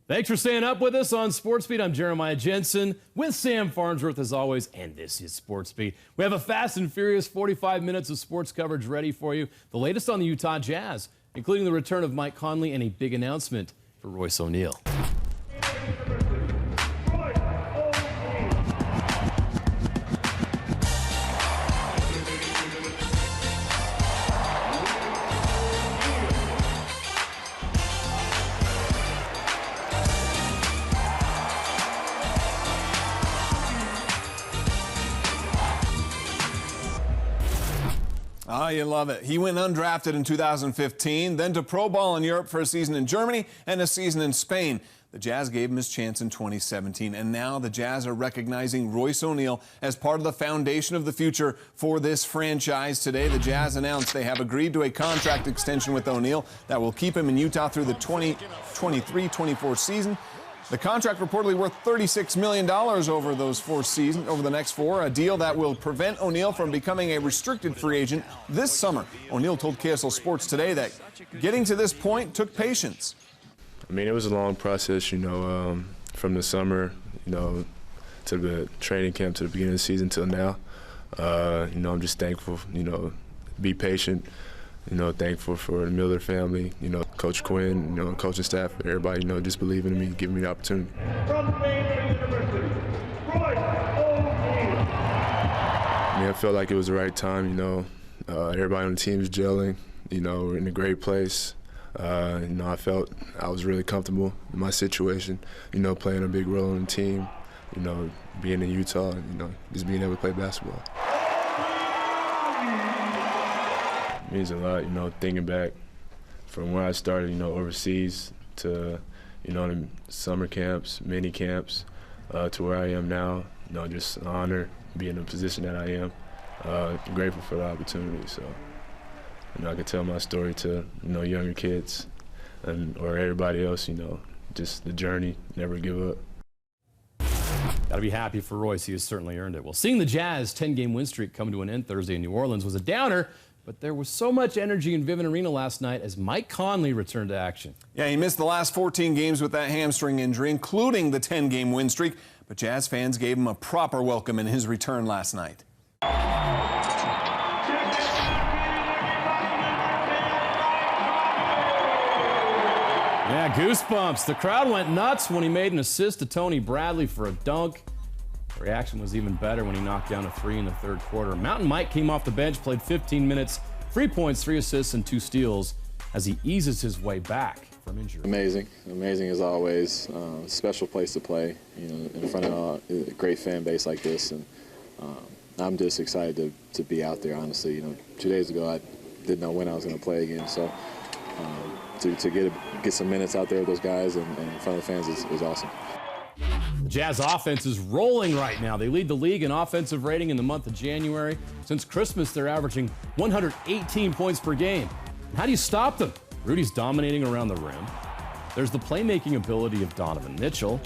Thanks for staying up with us on SportsBeat. I'm Jeremiah Jensen with Sam Farnsworth as always, and this is SportsBeat. We have a fast and furious 45 minutes of sports coverage ready for you. The latest on the Utah Jazz, including the return of Mike Conley and a big announcement for Royce O'Neal. Oh, you love it. He went undrafted in 2015, then to pro ball in Europe for a season in Germany and a season in Spain. The Jazz gave him his chance in 2017, and now the Jazz are recognizing Royce O'Neal as part of the foundation of the future for this franchise. Today, the Jazz announced they have agreed to a contract extension with O'Neal that will keep him in Utah through the 2023-24 season. The contract reportedly worth $36 million over the next four, a deal that will prevent O'Neal from becoming a restricted free agent this summer. O'Neal told KSL Sports Today that getting to this point took patience. I mean, it was a long process, from the summer, to the training camp, to the beginning of the season till now. I'm just thankful, be patient. Thankful for the Miller family, Coach Quinn, coaching staff, everybody, just believing in me, giving me the opportunity. I felt like it was the right time, everybody on the team is gelling, we're in a great place. I felt I was really comfortable in my situation, playing a big role in the team, being in Utah, just being able to play basketball. It means a lot, thinking back from where I started, overseas to, the summer camps, mini camps, to where I am now. Just an honor being in the position that I am. Grateful for the opportunity. So, I could tell my story to, younger kids or everybody else, just the journey, never give up. Got to be happy for Royce. He has certainly earned it. Well, seeing the Jazz 10-game win streak come to an end Thursday in New Orleans was a downer. But there was so much energy in Vivint Arena last night as Mike Conley returned to action. Yeah, he missed the last 14 games with that hamstring injury, including the 10-game win streak. But Jazz fans gave him a proper welcome in his return last night. Yeah, goosebumps. The crowd went nuts when he made an assist to Tony Bradley for a dunk. The reaction was even better when he knocked down a three in the third quarter. Mountain Mike came off the bench, played 15 minutes, 3 points, 3 assists, and 2 steals as he eases his way back from injury. Amazing as always. Special place to play, in front of a great fan base like this, and I'm just excited to be out there. Honestly, 2 days ago I didn't know when I was going to play again, so to get some minutes out there with those guys and in front of the fans is awesome. The Jazz offense is rolling right now. They lead the league in offensive rating in the month of January. Since Christmas, they're averaging 118 points per game. And how do you stop them? Rudy's dominating around the rim. There's the playmaking ability of Donovan Mitchell.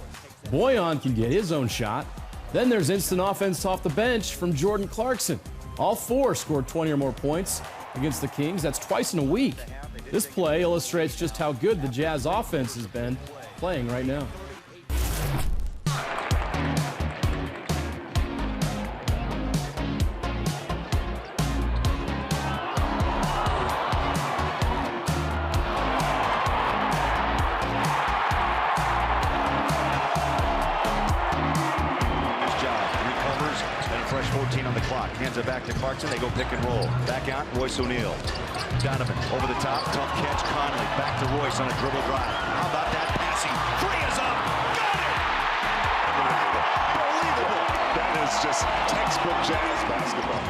Boyan can get his own shot. Then there's instant offense off the bench from Jordan Clarkson. All four scored 20 or more points against the Kings. That's twice in a week. This play illustrates just how good the Jazz offense has been playing right now. Fresh 14 on the clock. Hands it back to Clarkson. They go pick and roll. Back out, Royce O'Neal. Donovan over the top. Tough catch. Conley back to Royce on a dribble drive. How about that passing? Three is up. Got it. Unbelievable. That is just textbook Jazz basketball.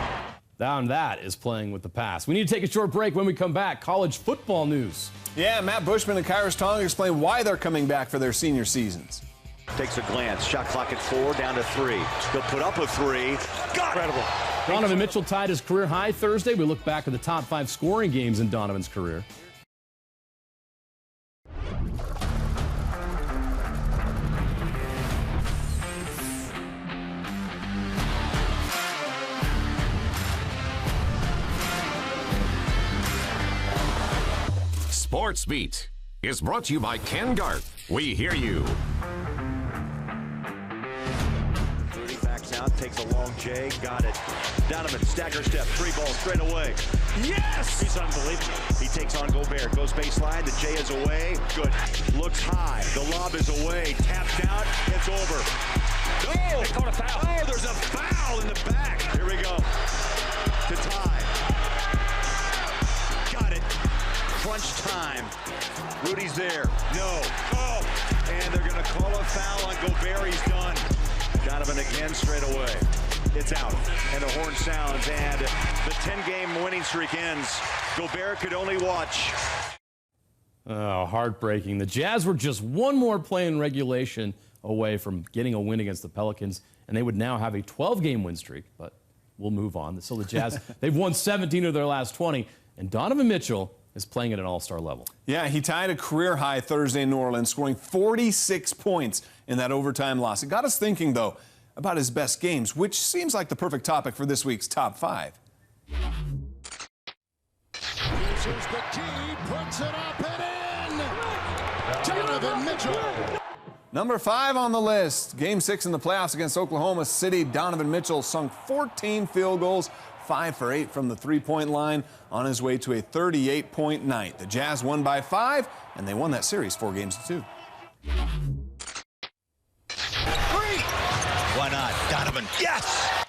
Down that is playing with the pass. We need to take a short break. When we come back, college football news. Yeah, Matt Bushman and Khyiris Tonga explain why they're coming back for their senior seasons. Takes a glance. Shot clock at 4, down to 3. He'll put up a 3. Got it. Incredible. Donovan Mitchell tied his career high Thursday. We look back at the top 5 scoring games in Donovan's career. SportsBeat is brought to you by Ken Garth. We hear you. Rudy backs out, takes a long J, got it. Donovan, stagger step, 3-ball straight away. Yes! He's unbelievable. He takes on Gobert, goes baseline, the J is away, good. Looks high, the lob is away, tapped out, it's over. No! They called a foul. Oh, there's a foul in the back. Here we go. To tie. Got it. Crunch time. Rudy's there. No. Oh! And they're going to call a foul on Gobert. He's done. Donovan again straight away. It's out. And the horn sounds. And the 10-game winning streak ends. Gobert could only watch. Oh, heartbreaking. The Jazz were just one more play in regulation away from getting a win against the Pelicans, and they would now have a 12-game win streak, but we'll move on. So the Jazz, they've won 17 of their last 20, and Donovan Mitchell is playing at an all-star level. Yeah, he tied a career high Thursday in New Orleans, scoring 46 points in that overtime loss. It got us thinking, though, about his best games, which seems like the perfect topic for this week's Top 5. This is the key, puts it up and in! Donovan Mitchell! Number 5 on the list, Game 6 in the playoffs against Oklahoma City. Donovan Mitchell sunk 14 field goals, 5 for 8 from the three-point line, on his way to a 38-point night. The Jazz won by 5, and they won that series 4-2. Why not? Donovan, yes!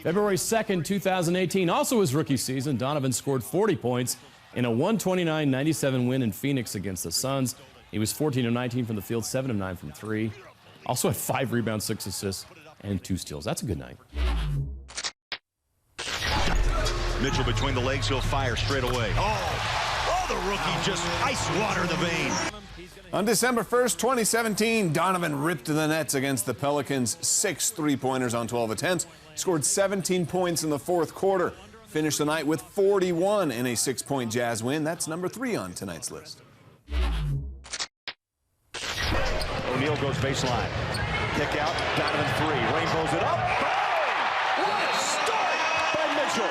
February 2nd, 2018, also his rookie season, Donovan scored 40 points in a 129-97 win in Phoenix against the Suns. He was 14 of 19 from the field, 7 of 9 from 3. Also had 5 rebounds, 6 assists, and 2 steals. That's a good night. Mitchell between the legs, he'll fire straight away. Oh, the rookie just ice water the vein. On December 1st, 2017, Donovan ripped the nets against the Pelicans. 6 3-pointers on 12 attempts. Scored 17 points in the fourth quarter. Finished the night with 41 in a 6-point Jazz win. That's number 3 on tonight's list. O'Neal goes baseline. Kick out. Donovan 3. Rainbows it up. Bang! What a start by Mitchell.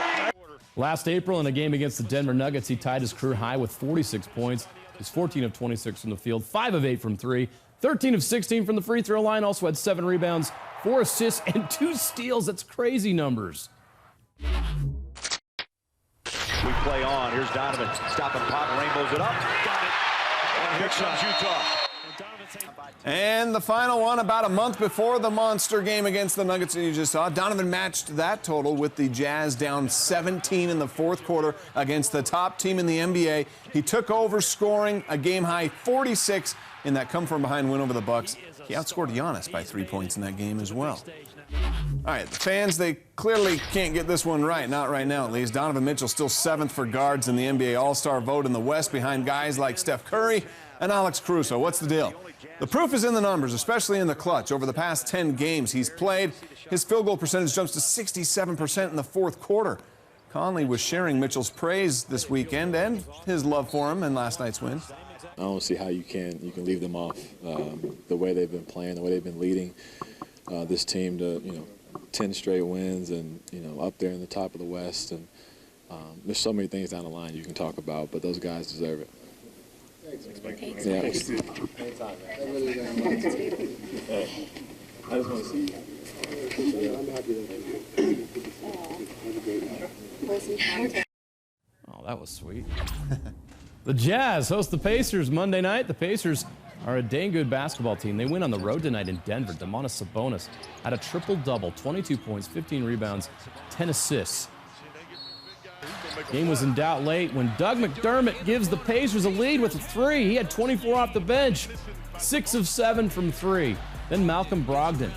Last April in a game against the Denver Nuggets, he tied his career high with 46 points. He's 14 of 26 from the field, 5 of 8 from 3, 13 of 16 from the free throw line. Also had 7 rebounds, 4 assists, and 2 steals. That's crazy numbers. We play on. Here's Donovan. Stopping pop. Rainbows it up. Got it. And here comes Utah. And the final one, about a month before the monster game against the Nuggets that you just saw, Donovan matched that total with the Jazz down 17 in the fourth quarter against the top team in the NBA. He took over, scoring a game-high 46 in that come-from-behind win over the Bucks. He outscored Giannis by 3 points in that game as well. All right, the fans, they clearly can't get this one right, not right now at least. Donovan Mitchell still 7th for guards in the NBA All-Star vote in the West, behind guys like Steph Curry and Alex Caruso. What's the deal? The proof is in the numbers, especially in the clutch. Over the past 10 games he's played, his field goal percentage jumps to 67% in the fourth quarter. Conley was sharing Mitchell's praise this weekend and his love for him in last night's win. I don't see how you can leave them off. The way they've been playing, the way they've been leading this team to 10 straight wins, and up there in the top of the West. And there's so many things down the line you can talk about, but those guys deserve it. Thanks. Yeah. Thanks. Anytime, man. I just want to see you. I'm happy. Oh, that was sweet. The Jazz host the Pacers Monday night. The Pacers are a dang good basketball team. They win on the road tonight in Denver. Domantas Sabonis had a triple-double, 22 points, 15 rebounds, 10 assists. Game was in doubt late when Doug McDermott gives the Pacers a lead with a 3. He had 24 off the bench, 6 of 7 from 3. Then Malcolm Brogdon,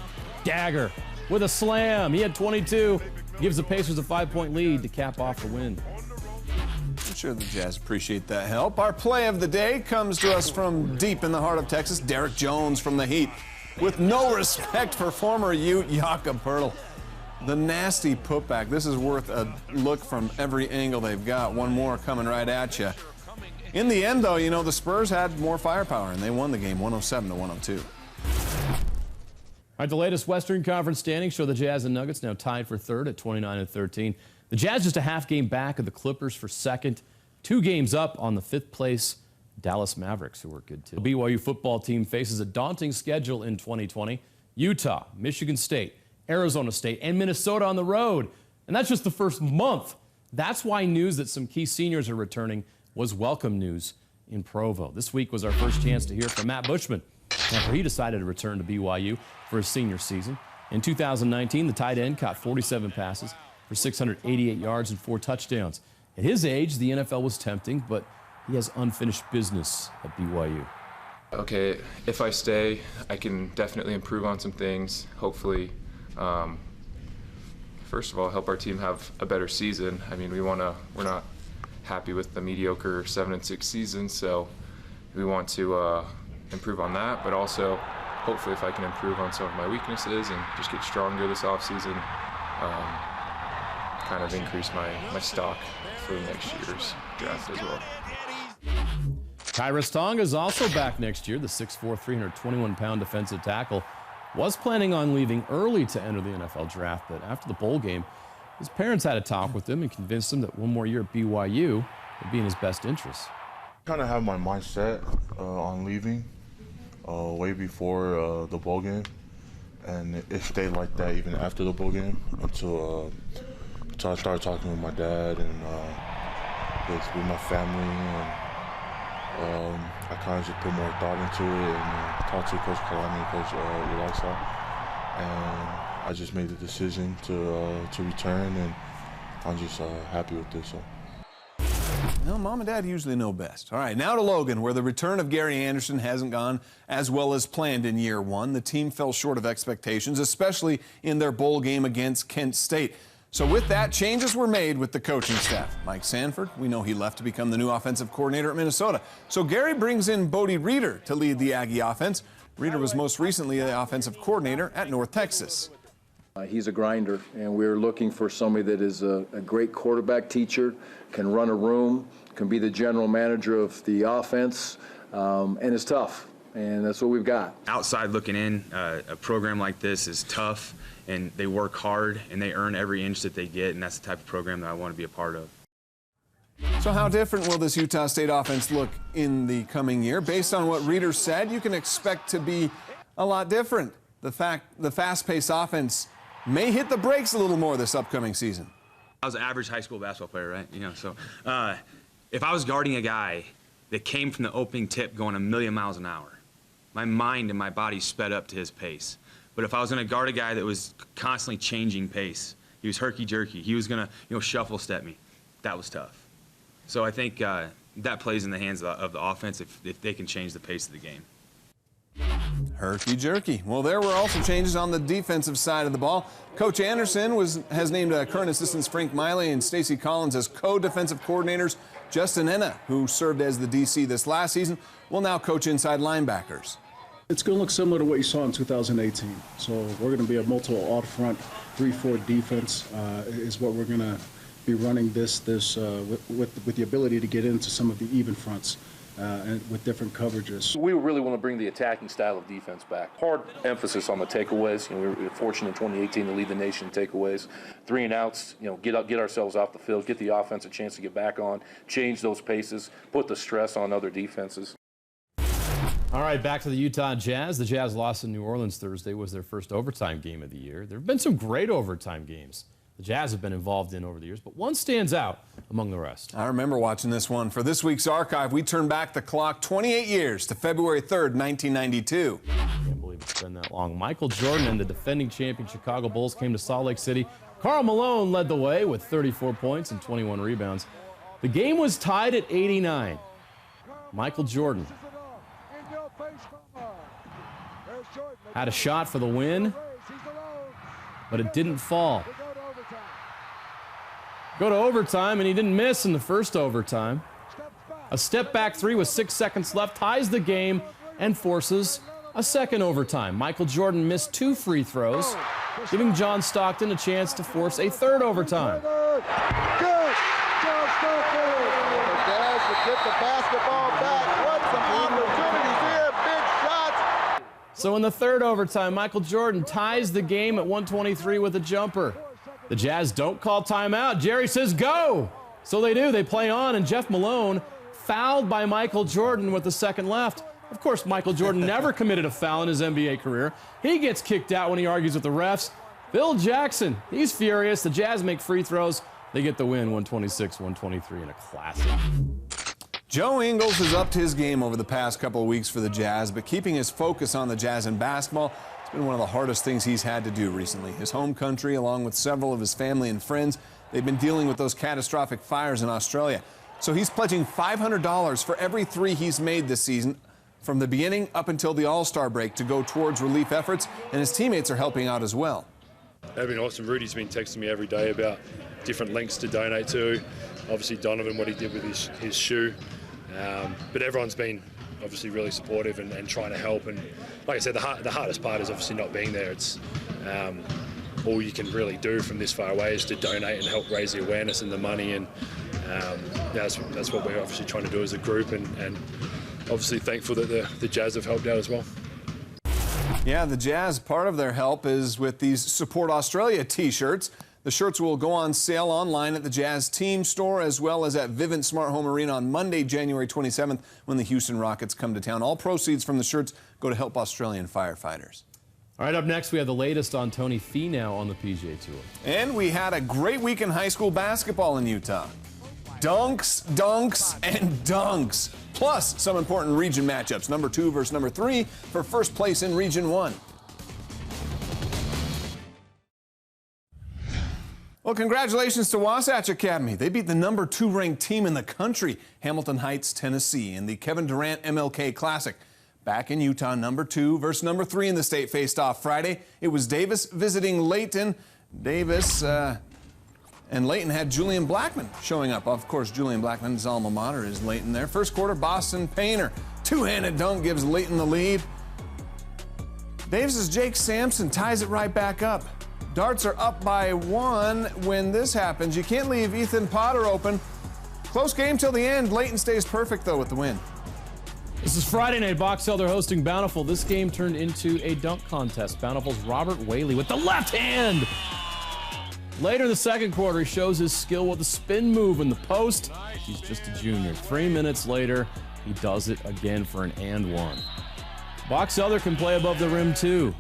dagger, with a slam. He had 22, gives the Pacers a 5-point lead to cap off the win. I'm sure the Jazz appreciate that help. Our play of the day comes to us from deep in the heart of Texas. Derek Jones from the Heat, with no respect for former Ute Jakob Poeltl. The nasty putback. This is worth a look from every angle they've got. One more coming right at you. In the end, though, the Spurs had more firepower, and they won the game 107-102. All right, the latest Western Conference standings show the Jazz and Nuggets now tied for third at 29-13. The Jazz just a half game back of the Clippers for second, 2 games up on the 5th place Dallas Mavericks, who were good too. The BYU football team faces a daunting schedule in 2020. Utah, Michigan State, Arizona State, and Minnesota on the road. And that's just the first month. That's why news that some key seniors are returning was welcome news in Provo. This week was our first chance to hear from Matt Bushman after he decided to return to BYU for his senior season. In 2019, the tight end caught 47 passes for 688 yards and 4 touchdowns. At his age, the NFL was tempting, but he has unfinished business at BYU. Okay, if I stay, I can definitely improve on some things. Hopefully, first of all, help our team have a better season. I mean, we're not happy with the mediocre 7-6 season, so we want to improve on that. But also, hopefully, if I can improve on some of my weaknesses and just get stronger this offseason, kind of increase my stock for next year's draft as well. Khyiris Tonga is also back next year. The 6'4", 321-pound defensive tackle was planning on leaving early to enter the NFL draft, but after the bowl game, his parents had a talk with him and convinced him that one more year at BYU would be in his best interest. I kind of have my mind set on leaving way before the bowl game, and it stayed like that even after the bowl game until I started talking with my dad and with my family. And I kind of just put more thought into it and talked to Coach Kalani and Coach Relaxa, and I just made the decision to return, and I'm just happy with this. So. Well, Mom and Dad usually know best. All right, now to Logan, where the return of Gary Anderson hasn't gone as well as planned in year one. The team fell short of expectations, especially in their bowl game against Kent State. So with that, changes were made with the coaching staff. Mike Sanford, we know he left to become the new offensive coordinator at Minnesota. So Gary brings in Bodie Reeder to lead the Aggie offense. Reeder was most recently the offensive coordinator at North Texas. He's a grinder, and we're looking for somebody that is a great quarterback teacher, can run a room, can be the general manager of the offense, and is tough. And that's what we've got. Outside looking in, a program like this is tough, and they work hard, and they earn every inch that they get, and that's the type of program that I want to be a part of. So how different will this Utah State offense look in the coming year? Based on what Reeder said, you can expect to be a lot different. The fast-paced offense may hit the brakes a little more this upcoming season. I was an average high school basketball player, right? So if I was guarding a guy that came from the opening tip going 1,000,000 miles an hour, my mind and my body sped up to his pace. But if I was going to guard a guy that was constantly changing pace, he was herky-jerky, he was going to shuffle step me, that was tough. So I think that plays in the hands of the offense if they can change the pace of the game. Herky-jerky. Well, there were also changes on the defensive side of the ball. Coach Anderson has named current assistants Frank Miley and Stacy Collins as co-defensive coordinators. Justin Enna, who served as the DC this last season, will now coach inside linebackers. It's going to look similar to what you saw in 2018. So we're going to be a multiple out-front 3-4 defense is what we're going to be running this with the ability to get into some of the even fronts. And with different coverages. We really want to bring the attacking style of defense back. Hard emphasis on the takeaways. We were fortunate in 2018 to lead the nation in takeaways. 3 and outs, get ourselves off the field, get the offense a chance to get back on, change those paces, put the stress on other defenses. All right, back to the Utah Jazz. The Jazz lost in New Orleans Thursday. Was their first overtime game of the year. There have been some great overtime games the Jazz have been involved in over the years, but one stands out among the rest. I remember watching this one. For this week's archive, we turn back the clock 28 years to February 3rd, 1992. Can't believe it's been that long. Michael Jordan and the defending champion Chicago Bulls came to Salt Lake City. Karl Malone led the way with 34 points and 21 rebounds. The game was tied at 89. Michael Jordan had a shot for the win, but it didn't fall. Go to overtime, and he didn't miss in the first overtime. A step-back 3 with 6 seconds left ties the game and forces a second overtime. Michael Jordan missed 2 free throws, giving John Stockton a chance to force a third overtime. Good. John Stockton. The Jazz to get the basketball back. What some opportunities here. Big shots. So in the third overtime, Michael Jordan ties the game at 123 with a jumper. The Jazz don't call timeout. Jerry says go. So they do. They play on, and Jeff Malone fouled by Michael Jordan with a second left. Of course, Michael Jordan never committed a foul in his NBA career. He gets kicked out when he argues with the refs. Phil Jackson, he's furious. The Jazz make free throws. They get the win, 126-123 in a classic. Joe Ingles has upped his game over the past couple of weeks for the Jazz, but keeping his focus on the Jazz and basketball has been one of the hardest things he's had to do recently. His home country, along with several of his family and friends, they've been dealing with those catastrophic fires in Australia. So he's pledging $500 for every 3 he's made this season, from the beginning up until the All-Star break, to go towards relief efforts, and his teammates are helping out as well. That'd been awesome. Rudy's been texting me every day about different links to donate to. Obviously Donovan, what he did with his shoe. But everyone's been obviously really supportive and trying to help. And like I said, the hardest part is obviously not being there. It's all you can really do from this far away is to donate and help raise the awareness and the money. And that's what we're obviously trying to do as a group. And obviously thankful that the Jazz have helped out as well. Yeah, the Jazz, part of their help is with these Support Australia t-shirts. The shirts will go on sale online at the Jazz team store as well as at Vivint Smart Home Arena on Monday, January 27th, when the Houston Rockets come to town. All proceeds from the shirts go to help Australian firefighters. All right, up next, we have the latest on Tony Finau on the PGA Tour. And we had a great week in high school basketball in Utah. Dunks, dunks, and dunks. Plus, some important region matchups. Number 2 versus number 3 for first place in Region 1. Well, congratulations to Wasatch Academy. They beat the number 2 ranked team in the country, Hamilton Heights, Tennessee, in the Kevin Durant MLK Classic. Back in Utah, number 2 versus number 3 in the state faced off Friday. It was Davis visiting Layton. Davis and Layton had Julian Blackman showing up. Of course, Julian Blackman's alma mater is Layton there. First quarter, Boston Painter. Two-handed dunk gives Layton the lead. Davis's Jake Sampson ties it right back up. Darts are up by 1 when this happens. You can't leave Ethan Potter open. Close game till the end. Layton stays perfect, though, with the win. This is Friday night. Box Elder hosting Bountiful. This game turned into a dunk contest. Bountiful's Robert Whaley with the left hand. Later in the second quarter, he shows his skill with a spin move in the post. He's just a junior. 3 minutes later, he does it again for an and one. Box Elder can play above the rim, too.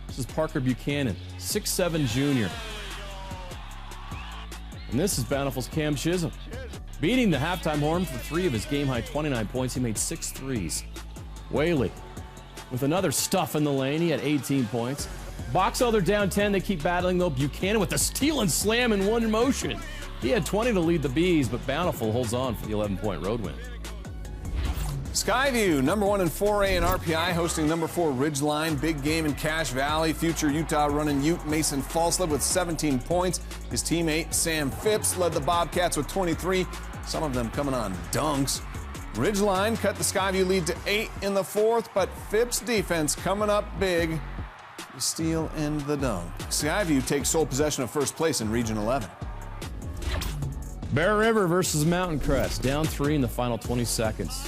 This is Parker Buchanan, 6'7" junior. And this is Bountiful's Cam Chisholm. Beating the halftime horn for 3 of his game-high 29 points. He made 6 threes. Whaley with another stuff in the lane. He had 18 points. Box Elder down 10. They keep battling, though. Buchanan with a steal and slam in one motion. He had 20 to lead the Bees, but Bountiful holds on for the 11-point road win. Skyview, number 1 in 4A and RPI, hosting number 4 Ridgeline. Big game in Cache Valley. Future Utah running Ute Mason Falslip with 17 points. His teammate Sam Phipps led the Bobcats with 23, some of them coming on dunks. Ridgeline cut the Skyview lead to 8 in the 4th, but Phipps' defense coming up big. The steal and the dunk. Skyview takes sole possession of first place in Region 11. Bear River versus Mountain Crest, down 3 in the final 20 seconds.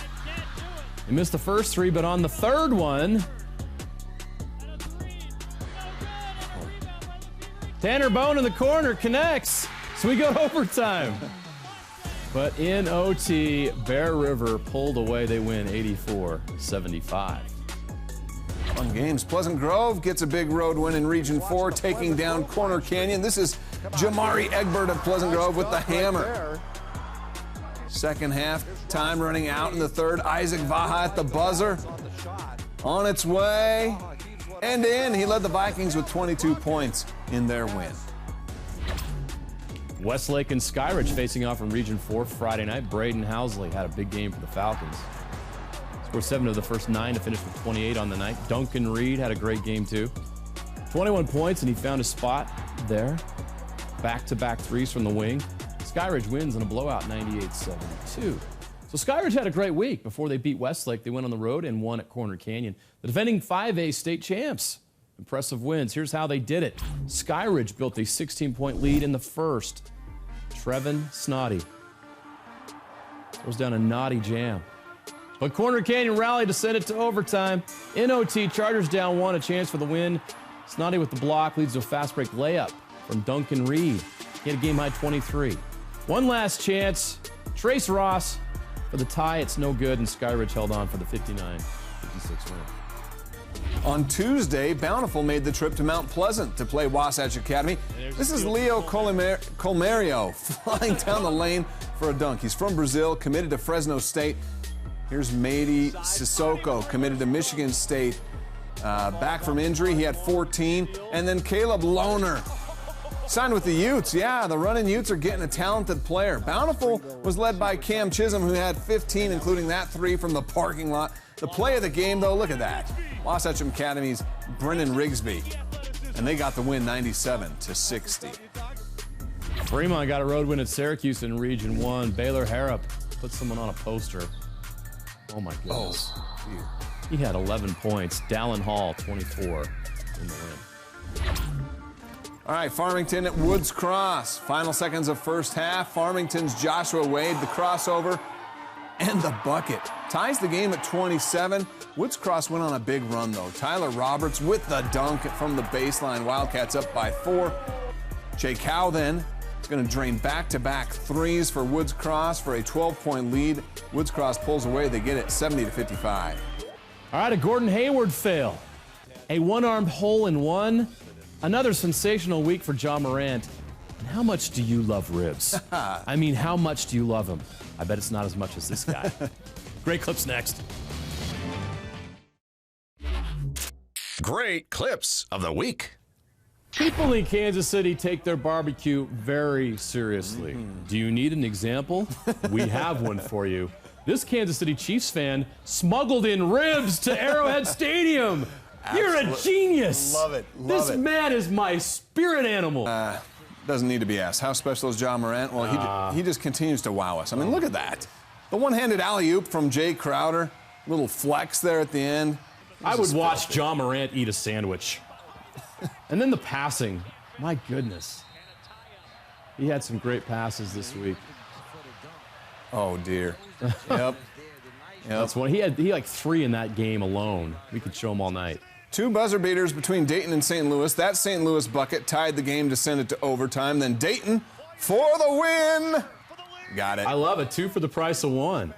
They missed the first 3, but on the third one, Tanner Bone in the corner connects, so we go to overtime. But in OT, Bear River pulled away. They win 84-75. Fun games. Pleasant Grove gets a big road win in Region 4, taking down Corner Canyon. This is Jamari Egbert of Pleasant Grove with the hammer. Second half, time running out in the third. Isaac Vaha at the buzzer. On its way and in. He led the Vikings with 22 points in their win. Westlake and Skyridge facing off in Region 4 Friday night. Braden Housley had a big game for the Falcons. Scored 7 of the first 9 to finish with 28 on the night. Duncan Reed had a great game too. 21 points, and he found a spot there. Back-to-back threes from the wing. Skyridge wins in a blowout, 98-72. So Skyridge had a great week. Before they beat Westlake, they went on the road and won at Corner Canyon. The defending 5A state champs. Impressive wins. Here's how they did it. Skyridge built a 16-point lead in the first. Trevin Snoddy throws down a naughty jam. But Corner Canyon rallied to send it to overtime. In OT, Chargers down 1, a chance for the win. Snoddy with the block leads to a fast break layup from Duncan Reed. He had a game-high 23. One last chance. Trace Ross For the tie, it's no good, and Skyridge held on for the 59-56 win. On Tuesday, Bountiful made the trip to Mount Pleasant to play Wasatch Academy. This is Leo Colmerio flying down the lane for a dunk. He's from Brazil, committed to Fresno State. Here's Mady Sissoko, committed to Michigan State. Back from injury, he had 14. And then Caleb Lohner signed with the Utes. Yeah, the running Utes are getting a talented player. Bountiful was led by Cam Chisholm, who had 15, including that 3 from the parking lot. The play of the game, though, look at that. Wasatch Academy's Brennan Rigsby. And they got the win 97-60. Fremont got a road win at Syracuse in Region 1. Baylor Harrop put someone on a poster. Oh, my goodness. Oh, he had 11 points. Dallin Hall, 24 in the win. All right, Farmington at Woods Cross. Final seconds of first half. Farmington's Joshua Wade, the crossover, and the bucket. Ties the game at 27. Woods Cross went on a big run, though. Tyler Roberts with the dunk from the baseline. Wildcats up by 4. Jay Cow then is going to drain back-to-back threes for Woods Cross for a 12-point lead. Woods Cross pulls away. They get it 70-55. All right, a Gordon Hayward fail. A one-armed hole-in-one. Another sensational week for Ja Morant. And how much do you love ribs? I mean, how much do you love him? I bet it's not as much as this guy. Great clips next. Great clips of the week. People in Kansas City take their barbecue very seriously. Do you need an example? We have one for you. This Kansas City Chiefs fan smuggled in ribs to Arrowhead Stadium. You're a genius. Love it. This man is my spirit animal. Doesn't need to be asked. How special is Ja Morant? Well, he just continues to wow us. I mean, look at that. The one-handed alley-oop from Jay Crowder. Little flex there at the end. I would watch Ja Morant eat a sandwich. And then the passing. My goodness. He had some great passes this week. Oh, dear. Yep. That's one. He had like 3 in that game alone. We could show him all night. 2 buzzer beaters between Dayton and St. Louis. That St. Louis bucket tied the game to send it to overtime. Then Dayton for the win. Got it. I love it. 2 for the price of 1.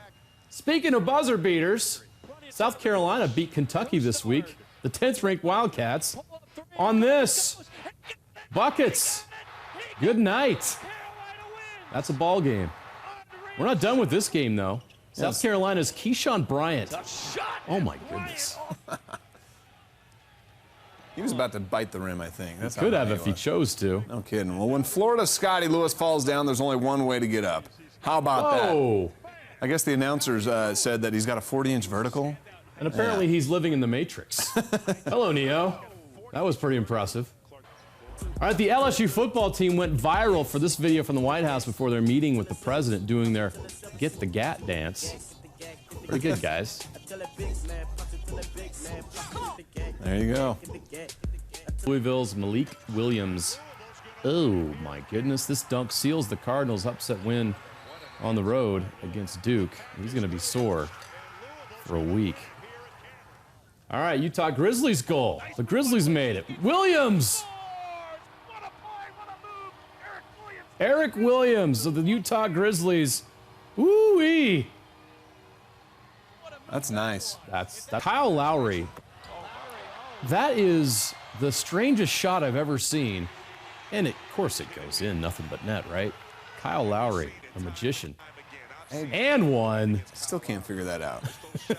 Speaking of buzzer beaters, South Carolina beat Kentucky this week. The 10th-ranked Wildcats on this. Buckets. Good night. That's a ball game. We're not done with this game, though. South Carolina's Keyshawn Bryant. Oh, my goodness. He was about to bite the rim, I think. That's could have if he chose to. No kidding. Well, when Florida's Scotty Lewis falls down, there's only one way to get up. How about that? I guess the announcers said that he's got a 40-inch vertical. And apparently he's living in the Matrix. Hello, Neo. That was pretty impressive. All right, the LSU football team went viral for this video from the White House before their meeting with the president doing their Get the Gat dance. Pretty good, guys. There you go. Louisville's Malik Williams. Oh, my goodness. This dunk seals the Cardinals' upset win on the road against Duke. He's going to be sore for a week. All right, Utah Grizzlies goal. The Grizzlies made it. Williams! Eric Williams of the Utah Grizzlies. Woo-wee! That's nice. That's Kyle Lowry. That is the strangest shot I've ever seen. And of course it goes in, nothing but net, right? Kyle Lowry, a magician. And one. Still can't figure that out.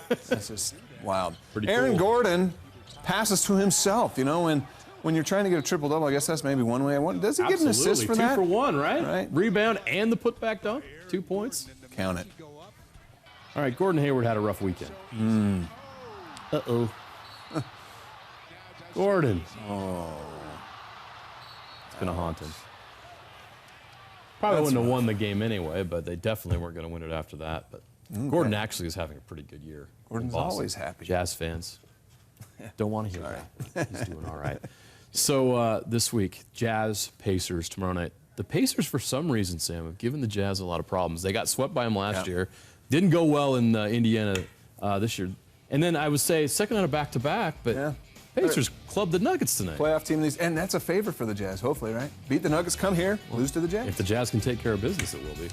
That's just wild. Pretty Aaron cool. Gordon passes to himself, you know, and when you're trying to get a triple-double, I guess that's maybe one way. Does he get an assist for that? 2 for 1, right? Rebound and the putback dunk. 2 points. Count it. All right, Gordon Hayward had a rough weekend. Uh-oh. Gordon. Oh. It's going to haunt him. Probably wouldn't have won the game anyway, but they definitely weren't going to win it after that. But Gordon actually is having a pretty good year. Gordon's always happy. Jazz fans don't want to hear that. He's doing all right. So this week, Jazz, Pacers tomorrow night. The Pacers, for some reason, Sam, have given the Jazz a lot of problems. They got swept by them last year. Didn't go well in Indiana this year. And then I would say second on a back-to-back, but Pacers clubbed the Nuggets tonight. Playoff team, and that's a favor for the Jazz, hopefully, right? Beat the Nuggets, come here, lose to the Jazz. If the Jazz can take care of business, it will be.